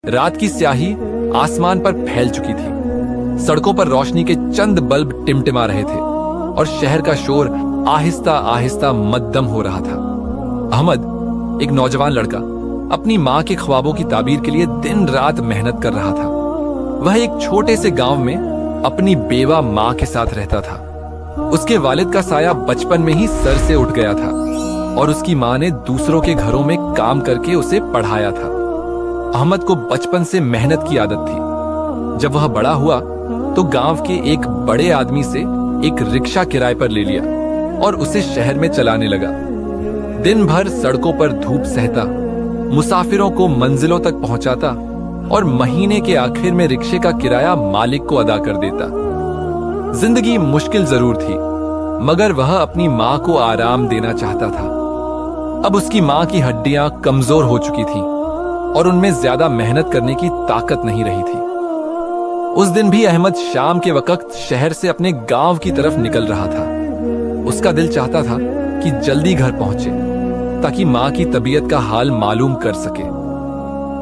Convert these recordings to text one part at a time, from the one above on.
रात की स्याही आसमान पर फैल चुकी थी। सड़कों पर रोशनी के चंद बल्ब टिमटिमा रहे थे और शहर का शोर आहिस्ता आहिस्ता मद्दम हो रहा था। अहमद, एक नौजवान लड़का, अपनी मां के ख्वाबों की ताबीर के लिए दिन रात मेहनत कर रहा था। वह एक छोटे से गांव में अपनी बेवा मां के साथ रहता था। उसके वालिद का साया बचपन में ही सर से उठ गया था और उसकी मां ने दूसरों के घरों में काम करके उसे पढ़ाया था। अहमद को बचपन से मेहनत की आदत थी। जब वह बड़ा हुआ तो गांव के एक बड़े आदमी से एक रिक्शा किराए पर ले लिया और उसे शहर में चलाने लगा। दिन भर सड़कों पर धूप सहता, मुसाफिरों को मंजिलों तक पहुंचाता और महीने के आखिर में रिक्शे का किराया मालिक को अदा कर देता। जिंदगी मुश्किल जरूर थी, मगर वह अपनी मां को आराम देना चाहता था। अब उसकी मां की हड्डियां कमजोर हो चुकी थीं और उनमें ज्यादा मेहनत करने की ताकत नहीं रही थी। उस दिन भी अहमद शाम के वक्त शहर से अपने गांव की तरफ निकल रहा था। उसका दिल चाहता था कि जल्दी घर पहुंचे ताकि मां की तबीयत का हाल मालूम कर सके।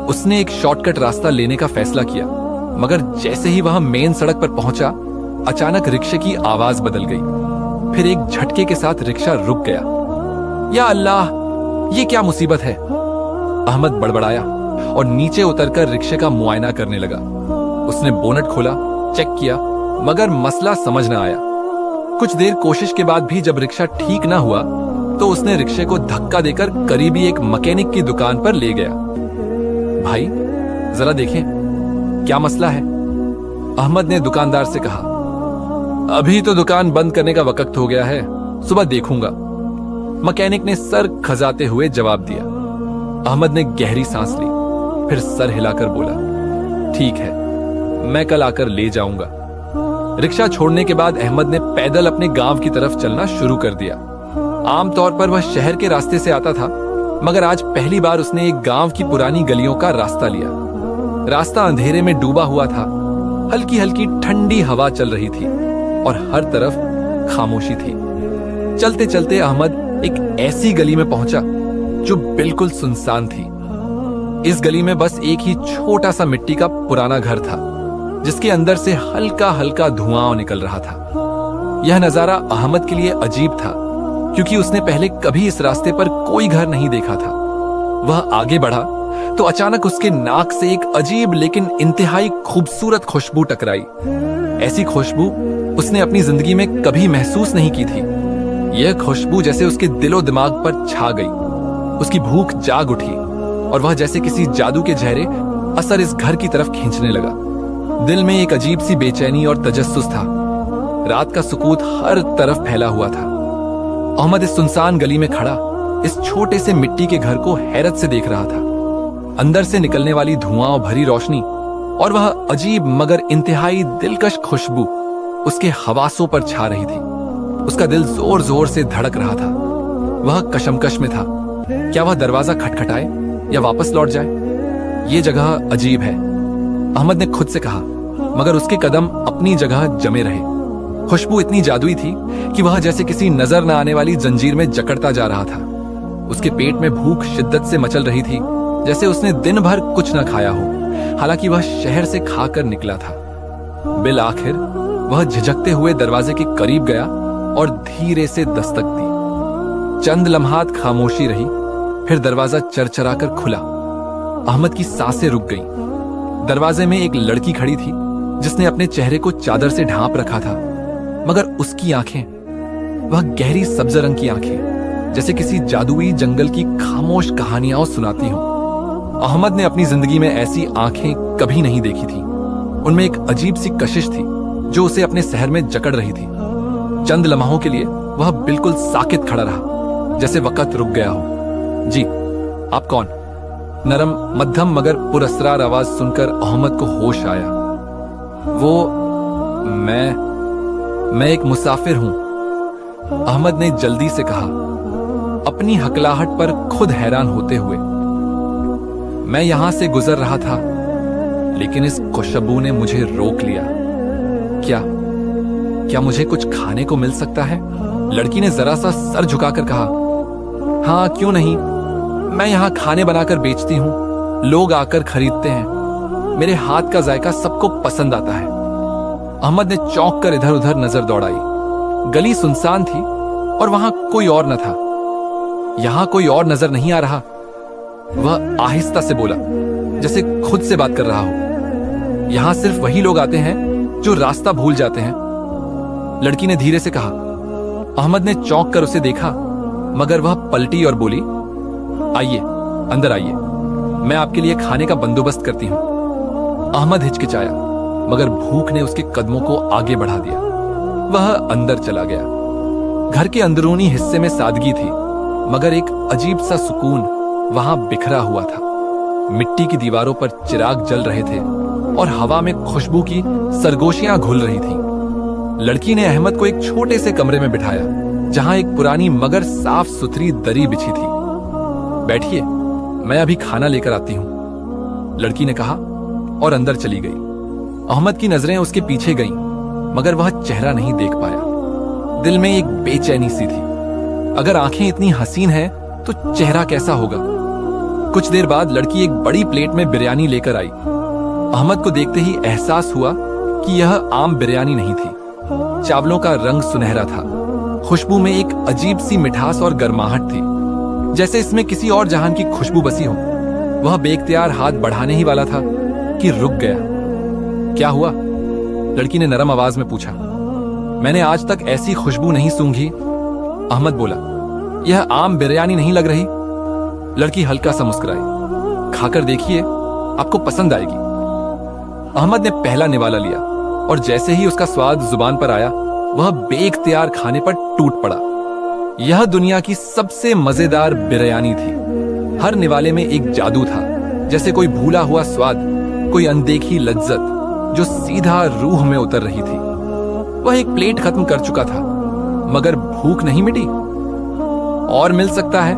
उसने एक शॉर्टकट रास्ता लेने का फैसला किया, मगर जैसे ही वह मेन सड़क पर पहुंचा, अचानक रिक्शे की आवाज बदल गई। फिर एक झटके के साथ रिक्शा रुक गया। या अल्लाह, ये क्या मुसीबत है? अहमद बड़बड़ाया और नीचे उतरकर रिक्शे का मुआयना करने लगा। उसने बोनट खोला, चेक किया, मगर मसला समझ न आया। कुछ देर कोशिश के बाद भी जब रिक्शा ठीक ना हुआ तो उसने रिक्शे को धक्का देकर करीबी एक मैकेनिक की दुकान पर ले गया। भाई, जरा देखें क्या मसला है? अहमद ने दुकानदार से कहा। अभी तो दुकान बंद करने का वक्त हो गया है, सुबह देखूंगा, मैकेनिक ने सर खजाते हुए जवाब दिया। अहमद ने गहरी सांस ली, फिर सर हिलाकर बोला, ठीक है, मैं कल आकर ले जाऊंगा। रिक्शा छोड़ने के बाद अहमद ने पैदल अपने गांव की तरफ चलना शुरू कर दिया। आमतौर पर वह शहर के रास्ते से आता था, मगर आज पहली बार उसने एक गांव की पुरानी गलियों का रास्ता लिया। रास्ता अंधेरे में डूबा हुआ था। हल्की हल्की ठंडी हवा चल रही थी और हर तरफ खामोशी थी। चलते चलते अहमद एक ऐसी गली में पहुंचा जो बिल्कुल सुनसान थी। इस गली में बस एक ही छोटा सा मिट्टी का पुराना घर था, जिसके अंदर से हल्का हल्का धुआं निकल रहा था। यह नजारा अहमद के लिए अजीब था, क्योंकि उसने पहले कभी इस रास्ते पर कोई घर नहीं देखा था। वह आगे बढ़ा तो अचानक उसके नाक से एक अजीब लेकिन इंतहाई खूबसूरत खुशबू टकराई। ऐसी खुशबू उसने अपनी जिंदगी में कभी महसूस नहीं की थी। यह खुशबू जैसे उसके दिलो दिमाग पर छा गई। उसकी भूख जाग उठी और वह जैसे किसी जादू के जहरे असर इस घर की तरफ खींचने लगा। दिल में एक अजीब सी बेचैनी और तजस्सुस था। रात का सुकूत हर तरफ फैला हुआ था। अहमद इस सुनसान गली में खड़ा इस छोटे से मिट्टी के घर को हैरत से देख रहा था। अंदर से निकलने वाली धुआं भरी रोशनी और वह अजीब मगर इंतहाई दिलकश खुशबू उसके हवासों पर छा रही थी। उसका दिल जोर जोर से धड़क रहा था। वह कशमकश में था। क्या वह दरवाजा खटखटाए या वापस लौट जाए? ये जगह अजीब है, अहमद ने खुद से कहा, मगर उसके कदम अपनी जगह जमे रहे। खुशबू इतनी जादुई थी कि वह जैसे किसी नजर न आने वाली जंजीर में जकड़ता जा रहा था। उसके पेट में भूख शिद्दत से मचल रही थी, जैसे उसने दिन भर कुछ न खाया हो, हालांकि वह शहर से खाकर निकला था। बिल आखिर वह झिझकते हुए दरवाजे के करीब गया और धीरे से दस्तक दी। चंद लम्हात खामोशी रही, फिर दरवाजा चरचराकर खुला। अहमद की सांसें रुक गईं। दरवाजे में एक लड़की खड़ी थी जिसने अपने चेहरे को चादर से ढांप रखा था, मगर उसकी आंखें, वह गहरी सब्ज रंग की आंखें, जैसे किसी जादुई जंगल की खामोश कहानियां सुनाती हों। अहमद ने अपनी जिंदगी में ऐसी आंखें कभी नहीं देखी थी। उनमें एक अजीब सी कशिश थी जो उसे अपने शहर में जकड़ रही थी। चंद लम्हों के लिए वह बिल्कुल साकित खड़ा रहा, जैसे वक्त रुक गया हो। जी, आप कौन? नरम मध्यम मगर पुरस्रार आवाज सुनकर अहमद को होश आया। वो मैं एक मुसाफिर हूं, अहमद ने जल्दी से कहा, अपनी हकलाहट पर खुद हैरान होते हुए। मैं यहां से गुजर रहा था, लेकिन इस खुशबू ने मुझे रोक लिया। क्या मुझे कुछ खाने को मिल सकता है? लड़की ने जरा सा सर झुकाकर कहा, हाँ, क्यों नहीं, मैं यहां खाने बनाकर बेचती हूं, लोग आकर खरीदते हैं। मेरे हाथ का जायका सबको पसंद आता है। अहमद ने चौंक कर इधर उधर नजर दौड़ाई। गली सुनसान थी और वहां कोई और न था। यहां कोई और नजर नहीं आ रहा। वह आहिस्ता से बोला, जैसे खुद से बात कर रहा हो। यहां सिर्फ वही लोग आते हैं जो रास्ता भूल जाते हैं। लड़की ने धीरे से कहा। अहमद ने चौंक कर उसे देखा, मगर वह पलटी और बोली, आइए, अंदर आइए, मैं आपके लिए खाने का बंदोबस्त करती हूं। अहमद हिचकिचाया, मगर भूख ने उसके कदमों को आगे बढ़ा दिया। वह अंदर चला गया। घर के अंदरूनी हिस्से में सादगी थी, मगर एक अजीब सा सुकून वहां बिखरा हुआ था। मिट्टी की दीवारों पर चिराग जल रहे थे और हवा में खुशबू की सरगोशियां घुल रही थीं। लड़की ने अहमद को एक छोटे से कमरे में बिठाया, जहां एक पुरानी मगर साफ सुथरी दरी बिछी थी। बैठिए, मैं अभी खाना लेकर आती हूं, लड़की ने कहा और अंदर चली गई। अहमद की नजरें उसके पीछे गईं, मगर वह चेहरा नहीं देख पाया। दिल में एक बेचैनी सी थी। अगर आंखें इतनी हसीन हैं, तो चेहरा कैसा होगा? कुछ देर बाद लड़की एक बड़ी प्लेट में बिरयानी लेकर आई। अहमद को देखते ही एहसास हुआ कि यह आम बिरयानी नहीं थी। चावलों का रंग सुनहरा था, खुशबू में एक अजीब सी मिठास और गर्माहट थी, जैसे इसमें किसी और जहान की खुशबू बसी हो। वह बेख्तियार हाथ बढ़ाने ही वाला था कि रुक गया। क्या हुआ? लड़की ने नरम आवाज में पूछा। मैंने आज तक ऐसी खुशबू नहीं सूंघी। अहमद बोला, यह आम बिरयानी नहीं लग रही। लड़की हल्का सा मुस्कुराई। खाकर देखिए, आपको पसंद आएगी। अहमद ने पहला निवाला लिया और जैसे ही उसका स्वाद जुबान पर आया, वह बेख्तियार खाने पर टूट पड़ा। यह दुनिया की सबसे मजेदार बिरयानी थी। हर निवाले में एक जादू था, जैसे कोई भूला हुआ स्वाद, कोई अनदेखी लज्जत जो सीधा रूह में उतर रही थी। वह एक प्लेट खत्म कर चुका था, मगर भूख नहीं मिटी। और मिल सकता है?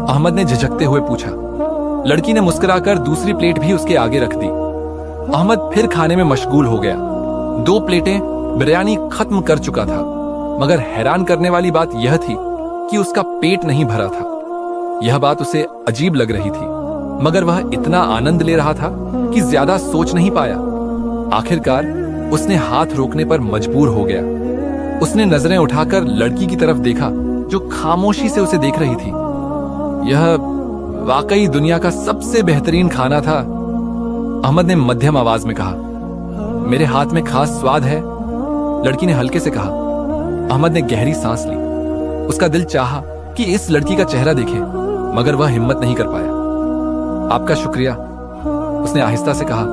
अहमद ने झिझकते हुए पूछा। लड़की ने मुस्कुराकर दूसरी प्लेट भी उसके आगे रख दी। अहमद फिर खाने में मशगूल हो गया। 2 प्लेटें बिरयानी खत्म कर चुका था, मगर हैरान करने वाली बात यह थी कि उसका पेट नहीं भरा था। यह बात उसे अजीब लग रही थी, मगर वह इतना आनंद ले रहा था कि ज्यादा सोच नहीं पाया। आखिरकार उसने हाथ रोकने पर मजबूर हो गया। उसने नजरें उठाकर लड़की की तरफ देखा, जो खामोशी से उसे देख रही थी। यह वाकई दुनिया का सबसे बेहतरीन खाना था, अहमद ने मध्यम आवाज में कहा। मेरे हाथ में खास स्वाद है, लड़की ने हल्के से कहा। अहमद ने गहरी सांस ली। उसका दिल चाहा कि इस लड़की का चेहरा देखे, मगर वह हिम्मत नहीं कर पाया। आपका शुक्रिया, उसने आहिस्ता से कहा,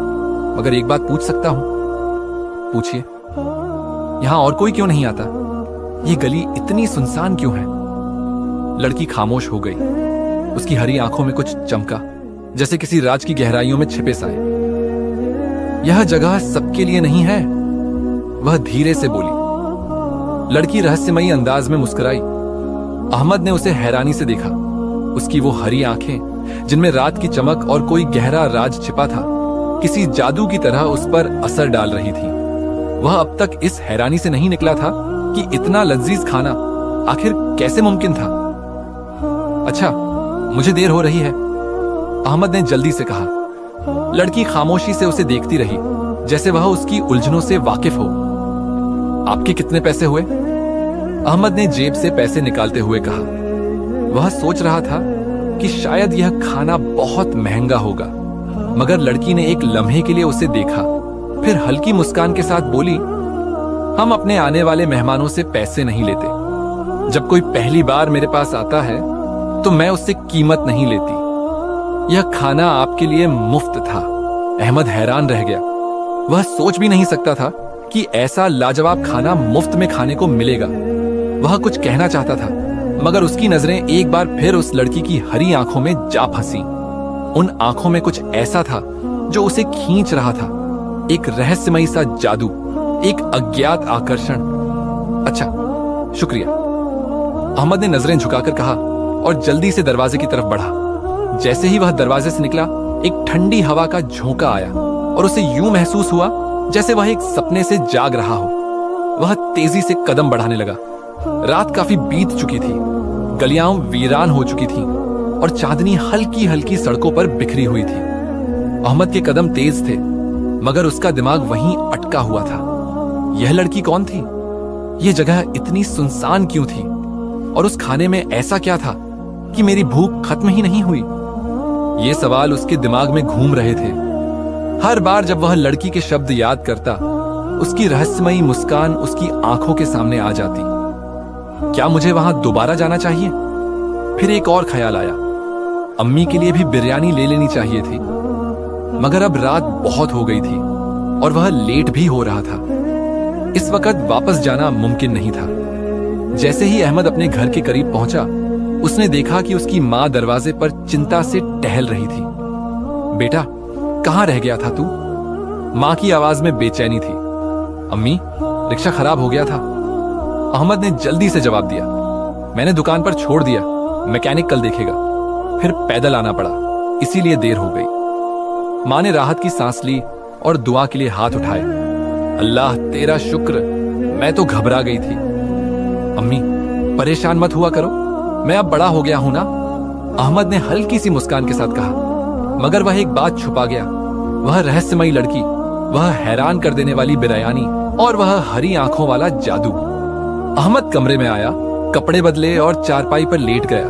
मगर एक बात पूछ सकता हूं? पूछिए। यहां और कोई क्यों नहीं आता? ये गली इतनी सुनसान क्यों है? लड़की खामोश हो गई। उसकी हरी आंखों में कुछ चमका, जैसे किसी राज की गहराइयों में छिपे साए। यह जगह सबके लिए नहीं है, वह धीरे से बोली। लड़की रहस्यमयी अंदाज में मुस्कुराई। अहमद ने उसे हैरानी से देखा। उसकी वो हरी आंखें, जिनमें रात की चमक और कोई गहरा राज छिपा था, किसी जादू की तरह उस पर असर डाल रही थी। वह अब तक इस हैरानी से नहीं निकला था कि इतना लजीज खाना आखिर कैसे मुमकिन था। अच्छा, मुझे देर हो रही है, अहमद ने जल्दी से कहा। लड़की खामोशी से उसे देखती रही, जैसे वह उसकी उलझनों से वाकिफ हो। आपके कितने पैसे हुए? अहमद ने जेब से पैसे निकालते हुए कहा। वह सोच रहा था कि शायद यह खाना बहुत महंगा होगा, मगर लड़की ने एक लम्हे के लिए उसे देखा, फिर हल्की मुस्कान के साथ बोली, हम अपने आने वाले मेहमानों से पैसे नहीं लेते। जब कोई पहली बार मेरे पास आता है तो मैं उससे कीमत नहीं लेती। यह खाना आपके लिए मुफ्त था। अहमद हैरान रह गया। वह सोच भी नहीं सकता था कि ऐसा लाजवाब खाना मुफ्त में खाने को मिलेगा। वह कुछ कहना चाहता था, मगर उसकी नजरें एक बार फिर उस लड़की की हरी आंखों में जा फंसी। उन आंखों में कुछ ऐसा था जो उसे खींच रहा था, एक रहस्यमयी सा जादू, एक अज्ञात आकर्षण। अच्छा, शुक्रिया, अहमद ने नजरें झुकाकर कहा और जल्दी से दरवाजे की तरफ बढ़ा। जैसे ही वह दरवाजे से निकला, एक ठंडी हवा का झोंका आया और उसे यूं महसूस हुआ जैसे वह एक सपने से जाग रहा हो। वह तेजी से कदम बढ़ाने लगा। रात काफी बीत चुकी थी, गलियां वीरान हो चुकी थीं और चांदनी हल्की हल्की सड़कों पर बिखरी हुई थी। अहमद के कदम तेज थे, मगर उसका दिमाग वहीं अटका हुआ था। यह लड़की कौन थी? यह जगह इतनी सुनसान क्यों थी? और उस खाने में ऐसा क्या था कि मेरी भूख खत्म ही नहीं हुई? ये सवाल उसके दिमाग में घूम रहे थे। हर बार जब वह लड़की के शब्द याद करता, उसकी रहस्यमयी मुस्कान उसकी आंखों के सामने आ जाती। क्या मुझे वहां दोबारा जाना चाहिए? फिर एक और ख्याल आया, अम्मी के लिए भी बिरयानी ले लेनी चाहिए थी, मगर अब रात बहुत हो गई थी और वह लेट भी हो रहा था। इस वक्त वापस जाना मुमकिन नहीं था। जैसे ही अहमद अपने घर के करीब पहुंचा, उसने देखा कि उसकी मां दरवाजे पर चिंता से टहल रही थी। बेटा, कहां रह गया था तू? मां की आवाज में बेचैनी थी। अम्मी, रिक्शा खराब हो गया था, अहमद ने जल्दी से जवाब दिया। मैंने दुकान पर छोड़ दिया, मैकेनिक कल देखेगा। फिर पैदल आना पड़ा, इसीलिए देर हो गई। मां ने राहत की सांस ली और दुआ के लिए हाथ उठाए। अल्लाह तेरा शुक्र, मैं तो घबरा गई थी। अम्मी, परेशान मत हुआ करो, मैं अब बड़ा हो गया हूं ना, अहमद ने हल्की सी मुस्कान के साथ कहा। मगर वह एक बात छुपा गया, वह रहस्यमयी लड़की, वह हैरान कर देने वाली बिरयानी और वह हरी आंखों वाला जादू। अहमद कमरे में आया, कपड़े बदले और चारपाई पर लेट गया,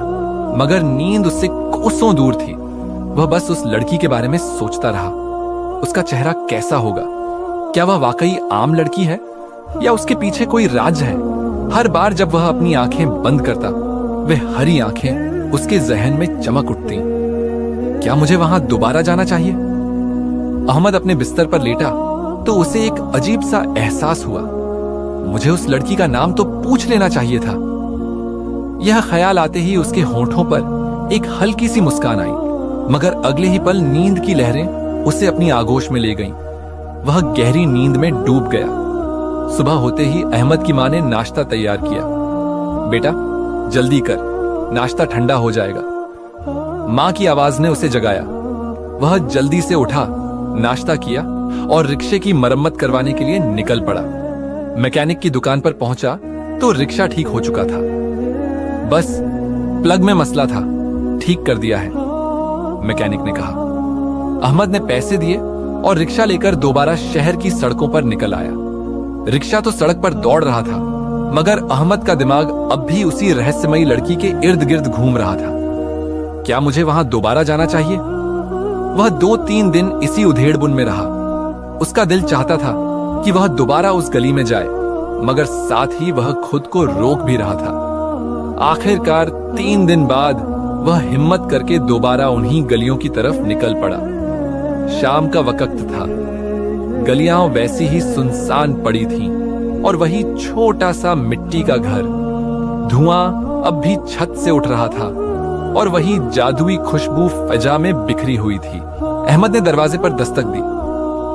मगर नींद उससे कोसों दूर थी। वह बस उस लड़की के बारे में सोचता रहा। उसका चेहरा कैसा होगा? क्या वह वाकई आम लड़की है या उसके पीछे कोई राज है? हर बार जब वह अपनी आंखें बंद करता, वे हरी आंखें उसके जहन में चमक उठती। क्या मुझे वहां दोबारा जाना चाहिए? अहमद अपने बिस्तर पर लेटा तो उसे एक अजीब सा एहसास हुआ। मुझे उस लड़की का नाम तो पूछ लेना चाहिए था। यह ख्याल आते ही उसके होंठों पर एक हल्की सी मुस्कान आई, मगर अगले ही पल नींद की लहरें उसे अपनी आगोश में ले गईं। वह गहरी नींद में डूब गया। सुबह होते ही अहमद की मां ने नाश्ता तैयार किया। बेटा, जल्दी कर, नाश्ता ठंडा हो जाएगा। मां की आवाज ने उसे जगाया। वह जल्दी से उठा, नाश्ता किया और रिक्शे की मरम्मत करवाने के लिए निकल पड़ा। मैकेनिक की दुकान पर पहुंचा तो रिक्शा ठीक हो चुका था। बस प्लग में मसला था, ठीक कर दिया है, मैकेनिक ने कहा। अहमद ने पैसे दिए और रिक्शा लेकर दोबारा शहर की सड़कों पर निकल आया। रिक्शा तो सड़क पर दौड़ रहा था, मगर अहमद का दिमाग अब भी उसी रहस्यमयी लड़की के इर्द गिर्द घूम रहा था। क्या मुझे वहां दोबारा जाना चाहिए? वह 2-3 दिन इसी उधेड़बुन में रहा। उसका दिल चाहता था कि वह दोबारा उस गली में जाए, मगर साथ ही वह खुद को रोक भी रहा था। आखिरकार 3 दिन बाद वह हिम्मत करके दोबारा उन्हीं गलियों की तरफ निकल पड़ा। शाम का वक्त था, गलियां वैसी ही सुनसान पड़ी थीं और वही छोटा सा मिट्टी का घर। धुआं अब भी छत से उठ रहा था और वही जादुई खुशबू फजा में बिखरी हुई थी। अहमद ने दरवाजे पर दस्तक दी।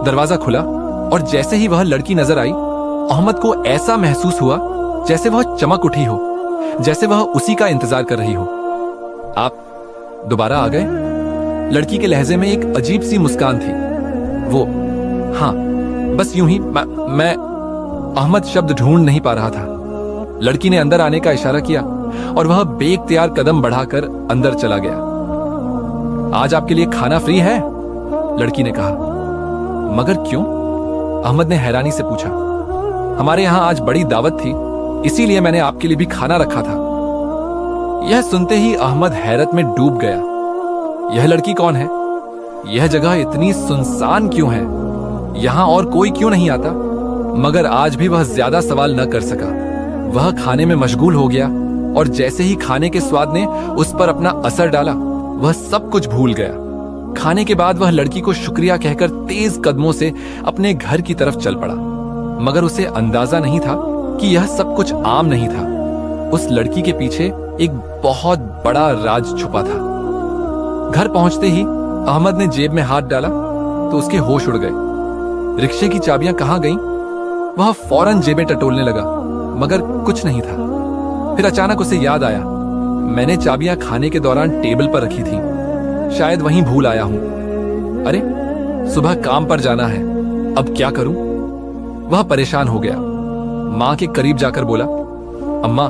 दरवाजा खुला और जैसे ही वह लड़की नजर आई, अहमद को ऐसा महसूस हुआ जैसे वह चमक उठी हो, जैसे वह उसी का इंतजार कर रही हो। आप दोबारा आ गए? लड़की के लहजे में एक अजीब सी मुस्कान थी। वो, हाँ, बस यूं ही मैं अहमद शब्द ढूंढ नहीं पा रहा था। लड़की ने अंदर आने का इशारा किया और वह बेइख्तियार कदम बढ़ाकर अंदर चला गया। आज आपके लिए खाना फ्री है, लड़की ने कहा। मगर क्यों? अहमद ने हैरानी से पूछा। हमारे यहां आज बड़ी दावत थी, इसीलिए मैंने आपके लिए भी खाना रखा था। यह सुनते ही अहमद हैरत में डूब गया। यह लड़की कौन है? यह जगह इतनी सुनसान क्यों है? यहां और कोई क्यों नहीं आता? मगर आज भी वह ज्यादा सवाल न कर सका। वह खाने में मशगूल हो गया और जैसे ही खाने के स्वाद ने उस पर अपना असर डाला, वह सब कुछ भूल गया। खाने के बाद वह लड़की को शुक्रिया कहकर तेज कदमों से अपने घर की तरफ चल पड़ा, मगर उसे अंदाजा नहीं था कि यह सब कुछ आम नहीं था। उस लड़की के पीछे एक बहुत बड़ा राज छुपा था। घर पहुंचते ही अहमद ने जेब में हाथ डाला तो उसके होश उड़ गए। रिक्शे की चाबियां कहां गईं? वह फौरन जेबें टटोलने लगा, मगर कुछ नहीं था। फिर अचानक उसे याद आया, मैंने चाबियां खाने के दौरान टेबल पर रखी थी, शायद वहीं भूल आया हूं। अरे, सुबह काम पर जाना है, अब क्या करूं? वह परेशान हो गया। मां के करीब जाकर बोला, अम्मा,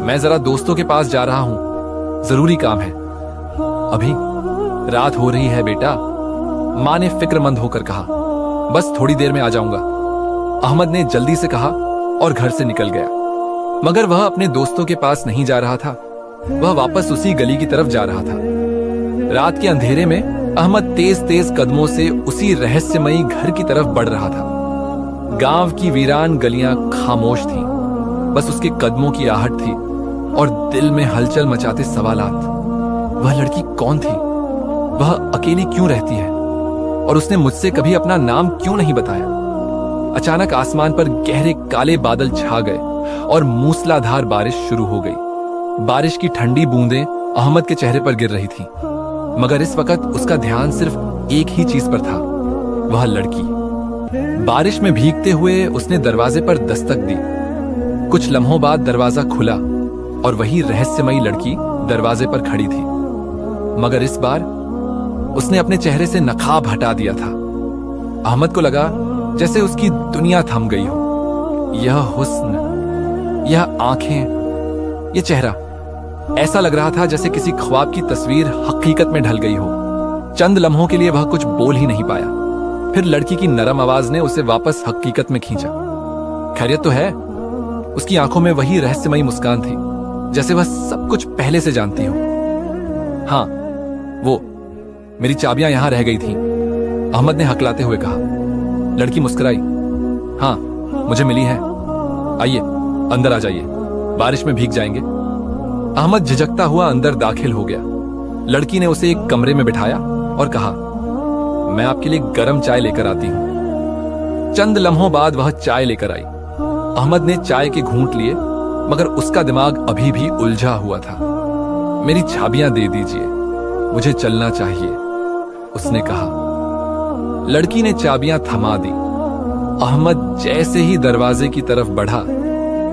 मैं जरा दोस्तों के पास जा रहा हूं, जरूरी काम है। अभी रात हो रही है बेटा, माँ ने फिक्रमंद होकर कहा, बस थोड़ी देर में आ जाऊंगा। अहमद ने जल्दी से कहा और घर से निकल गया। मगर वह अपने दोस्तों के पास नहीं जा रहा था, वह वापस उसी गली की तरफ जा रहा था। रात के अंधेरे में अहमद तेज तेज कदमों से उसी रहस्यमयी घर की तरफ बढ़ रहा था। गांव की वीरान गलियां खामोश थीं, बस उसके कदमों की आहट थी और दिल में हलचल मचाते सवालात। वह लड़की कौन थी? वह अकेली क्यों रहती है? और उसने मुझसे कभी अपना नाम क्यों नहीं बताया? अचानक आसमान पर गहरे काले बादल छा गए और मूसलाधार बारिश शुरू हो गई। बारिश की ठंडी बूंदें अहमद के चेहरे पर गिर रही थीं, मगर इस वक्त उसका ध्यान सिर्फ एक ही चीज पर था, वह लड़की। बारिश में भीगते हुए उसने दरवाजे पर दस्तक दी। कुछ लम्हों बाद दरवाजा खुला और वही रहस्यमयी लड़की दरवाजे पर खड़ी थी, मगर इस बार उसने अपने चेहरे से नकाब हटा दिया था। अहमद को लगा जैसे उसकी दुनिया थम गई हो। यह हुस्न, यह आंखें, यह चेहरा, ऐसा लग रहा था जैसे किसी ख्वाब की तस्वीर हकीकत में ढल गई हो। चंद लम्हों के लिए वह कुछ बोल ही नहीं पाया। फिर लड़की की नरम आवाज ने उसे वापस हकीकत में खींचा। खैरियत तो है? उसकी आंखों में वही रहस्यमयी मुस्कान थी, जैसे वह सब कुछ पहले से जानती हो। हाँ, वो मेरी चाबियां यहां रह गई थीं, अहमद ने हकलाते हुए कहा। लड़की मुस्कुराई। हाँ, मुझे मिली है। आइए अंदर आ जाइए, बारिश में भीग जाएंगे। अहमद झिझकता हुआ अंदर दाखिल हो गया। लड़की ने उसे एक कमरे में बिठाया और कहा, मैं आपके लिए गर्म चाय लेकर आती हूं। चंद लम्हों बाद वह चाय लेकर आई। अहमद ने चाय के घूंट लिए, मगर उसका दिमाग अभी भी उलझा हुआ था। मेरी चाबियां दे दीजिए, मुझे चलना चाहिए, उसने कहा। लड़की ने चाबियां थमा दी। अहमद जैसे ही दरवाजे की तरफ बढ़ा,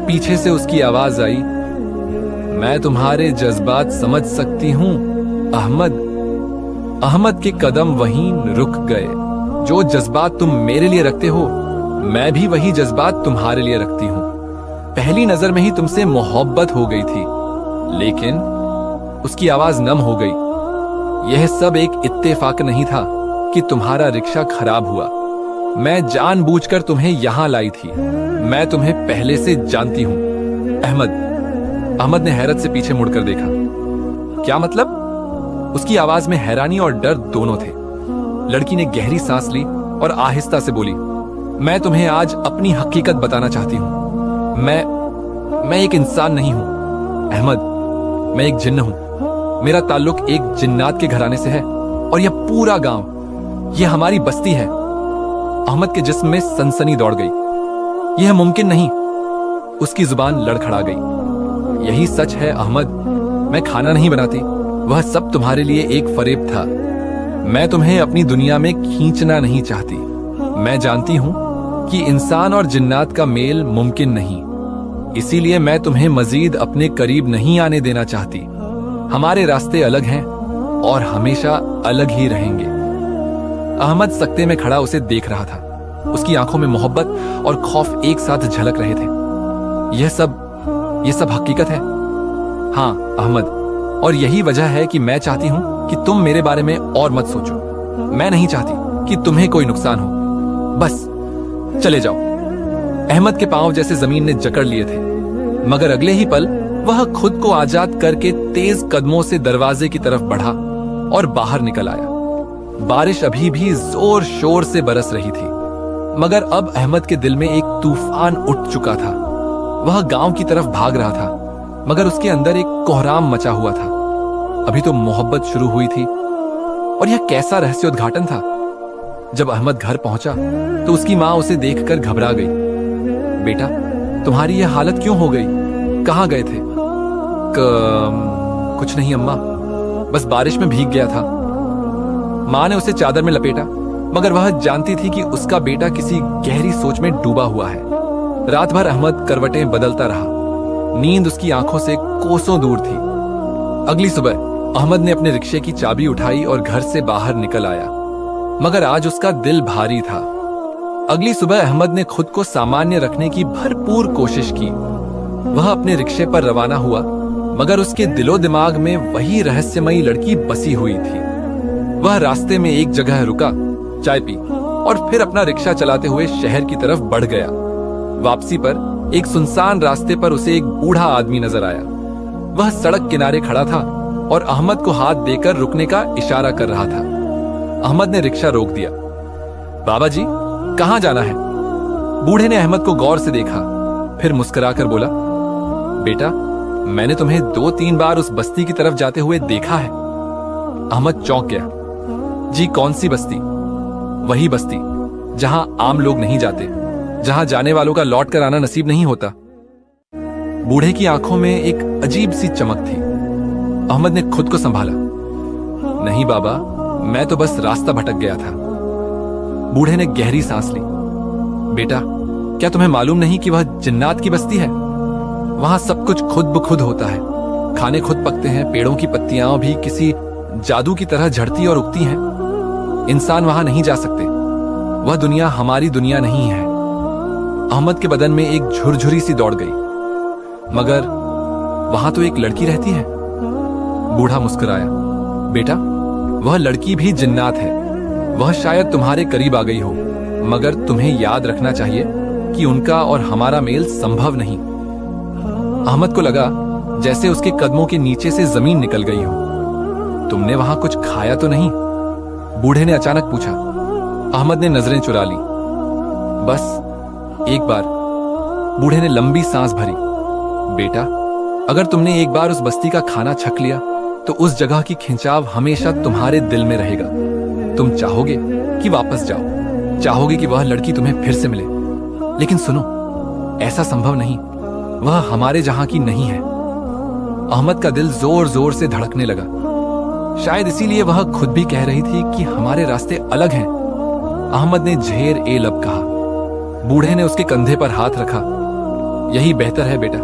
पीछे से उसकी आवाज आई, मैं तुम्हारे जज्बात समझ सकती हूं अहमद। अहमद के कदम वहीं रुक गए। जो जज्बात तुम मेरे लिए रखते हो, मैं भी वही जज्बात तुम्हारे लिए रखती हूं। पहली नजर में ही तुमसे मोहब्बत हो गई थी, लेकिन उसकी आवाज नम हो गई। यह सब एक इत्तेफाक नहीं था कि तुम्हारा रिक्शा खराब हुआ। मैं जानबूझकर तुम्हें यहां लाई थी। मैं तुम्हें पहले से जानती हूं अहमद। अहमद ने हैरत से पीछे मुड़कर देखा। क्या मतलब? उसकी आवाज में हैरानी और डर दोनों थे। लड़की ने गहरी सांस ली और आहिस्ता से बोली, मैं तुम्हें आज अपनी हकीकत बताना चाहती हूं। मैं एक इंसान नहीं हूं अहमद, मैं एक जिन्न हूं। मेरा ताल्लुक एक जिन्नात के घराने से है और यह पूरा गांव, यह हमारी बस्ती है। अहमद के जिस्म में सनसनी दौड़ गई। यह मुमकिन नहीं। उसकी जुबान लड़खड़ा गई। यही सच है अहमद, मैं खाना नहीं बनाती। वह सब तुम्हारे लिए एक फरेब था। मैं तुम्हें अपनी दुनिया में खींचना नहीं चाहती। मैं जानती हूं कि इंसान और जिन्नात का मेल मुमकिन नहीं, इसीलिए मैं तुम्हें मजीद अपने करीब नहीं आने देना चाहती। हमारे रास्ते अलग हैं और हमेशा अलग ही रहेंगे। अहमद सकते में खड़ा उसे देख रहा था। उसकी आंखों में मोहब्बत और खौफ एक साथ झलक रहे थे। यह सब हकीकत है। हाँ अहमद, और यही वजह है कि मैं चाहती हूं कि तुम मेरे बारे में और मत सोचो। मैं नहीं चाहती कि तुम्हें कोई नुकसान हो। बस चले जाओ। अहमद के पांव जैसे जमीन ने जकड़ लिए थे, मगर अगले ही पल वह खुद को आजाद करके तेज कदमों से दरवाजे की तरफ बढ़ा और बाहर निकल आया। बारिश अभी भी जोर शोर से बरस रही थी, मगर अब अहमद के दिल में एक तूफान उठ चुका था। वह गांव की तरफ भाग रहा था, मगर उसके अंदर एक कोहराम मचा हुआ था। अभी तो मोहब्बत शुरू हुई थी और यह कैसा रहस्योद्घाटन था। जब अहमद घर पहुंचा तो उसकी मां उसे देखकर घबरा गई। बेटा, तुम्हारी यह हालत क्यों हो गई? कहां गए थे? कुछ नहीं अम्मा, बस बारिश में भीग गया था। मां ने उसे चादर में लपेटा, मगर वह जानती थी कि उसका बेटा किसी गहरी सोच में डूबा हुआ है। रात भर अहमद करवटें बदलता रहा। नींद उसकी आंखों से कोसों दूर थी। अगली सुबह अहमद ने अपने रिक्शे की चाबी उठाई और घर से बाहर निकल आया, मगर आज उसका दिल भारी था। अगली सुबह अहमद ने खुद को सामान्य रखने की भरपूर कोशिश की। वह अपने रिक्शे पर रवाना हुआ, मगर उसके दिलो दिमाग में वही रहस्यमयी लड़की बसी हुई थी। वह रास्ते में एक जगह रुका चाय पी और फिर अपना रिक्शा चलाते हुए शहर की तरफ बढ़ गया। वापसी पर एक सुनसान रास्ते पर उसे एक बूढ़ा आदमी नजर आया। वह सड़क किनारे खड़ा था और अहमद को हाथ देकर रुकने का इशारा कर रहा था। अहमद ने रिक्शा रोक दिया। बाबा जी, कहां जाना है? बूढ़े ने अहमद को गौर से देखा, फिर मुस्कुराकर बोला, बेटा, मैंने तुम्हें 2-3 बार उस बस्ती की तरफ जाते हुए देखा है। अहमद चौंक गया। जी, कौन सी बस्ती? वही बस्ती जहां आम लोग नहीं जाते, जहां जाने वालों का लौट कर आना नसीब नहीं होता। बूढ़े की आंखों में एक अजीब सी चमक थी। अहमद ने खुद को संभाला। नहीं बाबा, मैं तो बस रास्ता भटक गया था। बूढ़े ने गहरी सांस ली। बेटा, क्या तुम्हें मालूम नहीं कि वह जिन्नात की बस्ती है? वहां सब कुछ खुद ब खुद होता है। खाने खुद पकते हैं, पेड़ों की पत्तियां भी किसी जादू की तरह झड़ती और उगती हैं। इंसान वहां नहीं जा सकते। वह दुनिया हमारी दुनिया नहीं है। अहमद के बदन में एक झुरझुरी सी दौड़ गई। मगर वहां तो एक लड़की रहती है। बूढ़ा मुस्कुराया। बेटा, वह लड़की भी जिन्नात है। वह शायद तुम्हारे करीब आ गई हो, मगर तुम्हें याद रखना चाहिए कि उनका और हमारा मेल संभव नहीं। अहमद को लगा जैसे उसके कदमों के नीचे से जमीन निकल गई हो। तुमने वहां कुछ खाया तो नहीं? बूढ़े ने अचानक पूछा। अहमद ने नजरें चुरा ली। बस एक बार। बूढ़े ने लंबी सांस भरी। बेटा, अगर तुमने एक बार उस बस्ती का खाना छक लिया तो उस जगह की खिंचाव हमेशा तुम्हारे दिल में रहेगा। तुम चाहोगे कि वापस जाओ, चाहोगे कि वह लड़की तुम्हें फिर से मिले। लेकिन सुनो, ऐसा संभव नहीं। वह हमारे जहां की नहीं है। अहमद का दिल जोर जोर से धड़कने लगा। शायद इसीलिए वह खुद भी कह रही थी कि हमारे रास्ते अलग हैं। अहमद ने झेर ए लब कहा। बूढ़े ने उसके कंधे पर हाथ रखा। यही बेहतर है बेटा,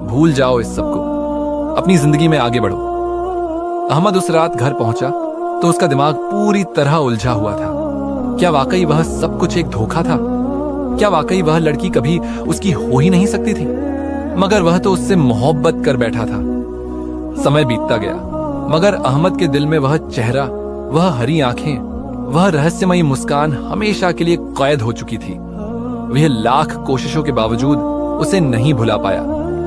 भूल जाओ इस सब को, अपनी जिंदगी में आगे बढ़ो। अहमद उस रात घर पहुंचा तो उसका दिमाग पूरी तरह उलझा हुआ था। क्या वाकई वह सब कुछ एक धोखा था? क्या वाकई वह लड़की कभी उसकी हो ही नहीं सकती थी? मगर वह तो उससे मोहब्बत कर बैठा था। समय बीतता गया, मगर अहमद के दिल में वह चेहरा, वह हरी आंखें, वह रहस्यमयी मुस्कान हमेशा के लिए कैद हो चुकी थी। वह लाख कोशिशों के बावजूद उसे नहीं भुला पाया।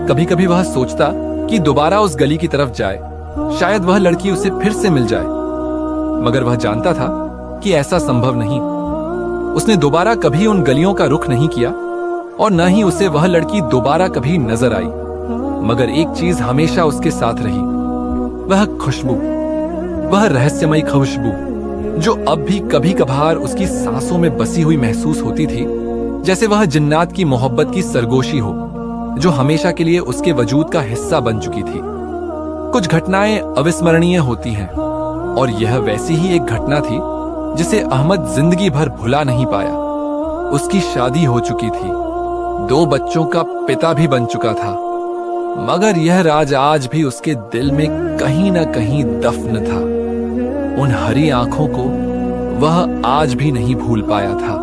कभी कभी वह सोचता कि दोबारा उस गली की तरफ जाए, शायद वह लड़की उसे फिर से मिल जाए। मगर वह जानता था कि ऐसा संभव नहीं। उसने दोबारा कभी उन गलियों का रुख नहीं किया और न ही उसे वह लड़की दोबारा कभी नजर आई। मगर एक चीज हमेशा उसके साथ रही, वह खुशबू, वह रहस्यमयी खुशबू जो अब भी कभी कभार उसकी सांसों में बसी हुई महसूस होती थी, जैसे वह जिन्नात की मोहब्बत की सरगोशी हो जो हमेशा के लिए उसके वजूद का हिस्सा बन चुकी थी। कुछ घटनाएं अविस्मरणीय होती हैं और यह वैसी ही एक घटना थी जिसे अहमद जिंदगी भर भुला नहीं पाया। उसकी शादी हो चुकी थी, 2 बच्चों का पिता भी बन चुका था, मगर यह राज आज भी उसके दिल में कहीं ना कहीं दफन था। उन हरी आंखों को वह आज भी नहीं भूल पाया था।